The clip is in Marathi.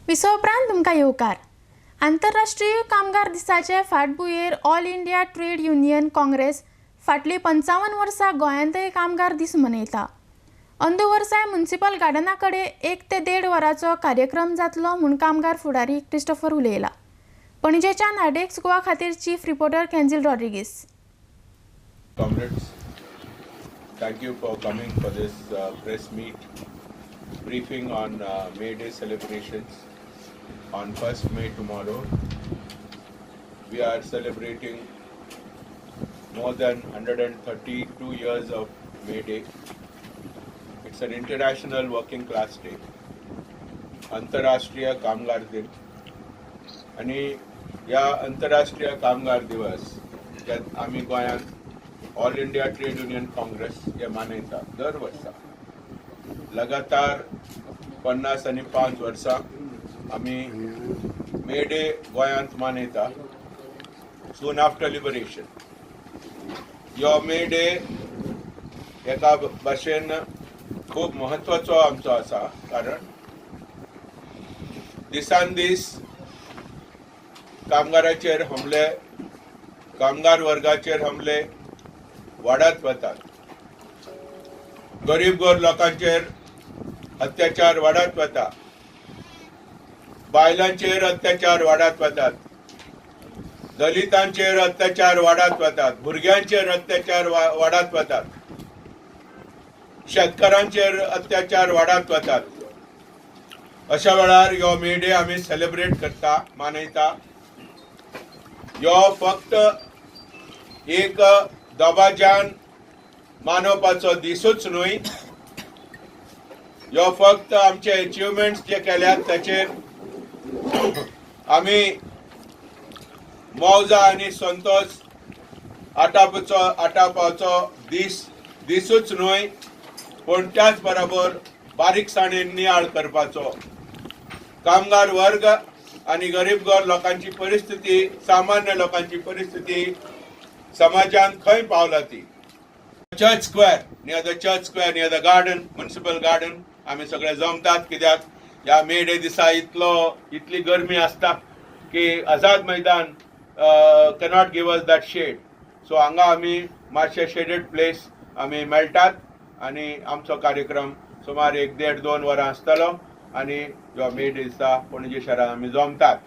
विसवप्रांत तुमकां येवकार. आंतरराष्ट्रीय कामगार दिसाचे फाटभुंयेर all India trade union Congress फाटली 55 वर्सां गोंयांतय कामगार दीस मनयता. अंदुवरसाय म्युनिसिपल गार्डना कडेन 1 ते 1.5 वरांचो कार्यक्रम जातलो म्हूण कामगार फुडारी क्रिस्टोफर उलयला. पणजेच्या नार्डेक्स गोवा खातीर chief reporter Kenzil Rodrigues. Comrades, thank you for coming for this press meet briefing on May Day celebrations on 1st May tomorrow. We are celebrating more than 132 years of May Day. It's an international working class day. आंतरराष्ट्रीय कामगार दिन आणि या आंतरराष्ट्रीय कामगार दिवस ज्यात आम्ही गोंयांत all India trade union Congress हे मानयता दर वर्सा. लगातार 50 आणि 5 वर्सां आम्ही मे डे गोंयांत मानयता सून आफ्टर लिबरेशन. ह्यो मे डे एका भाशेन खूब महत्वाचो आमचो आसा, कारण दिसान दीस कामगाराचेर हमले, कामगार वर्गाचेर हमले वाढत वतात. गरीब गोर लोकांचेर अत्याचार वाढत वता, बायलांचेर अत्याचार वाढत वतात, दलितांचेर अत्याचार वाढत वतात, भुरग्यांचेर अत्याचार वाढत वतात, शेतकारांचेर अत्याचार वाढत वतात. अशा वेळार ह्यो मे डे आमी सेलिब्रेट करता, मानयता. ह्यो फक्त एक दबाज्यान मानवपाचो दिसूच न्हय, ह्यो फक्त आमचे अचिव्हमेंट्स जे केल्यात ताचेर आमी मौजा आनी संतोष आटावपाचो दिसूच न्हय, पण त्याच बरोबर बारीकसाणेन नियाळ करपाचो. कामगार वर्ग आणि गरीब गोर लोकांची परिस्थिती, सामान्य लोकांची परिस्थिती समाजान खंय पावला ती. Church square, near the garden, municipal garden आम्ही सगळे जमतात. कित्याक ह्या मे डे दिसा इतली गरमी आसता की Azad Maidan cannot give us that shed. So हांगा आमी मातशे शेडेड प्लेस आमी मेळटात आणि आमचो कार्यक्रम सुमार 1-1.5-2 वरां आसतलो आणि ह्यो मे डे दिसा पणजे शारांत आमी जमतात.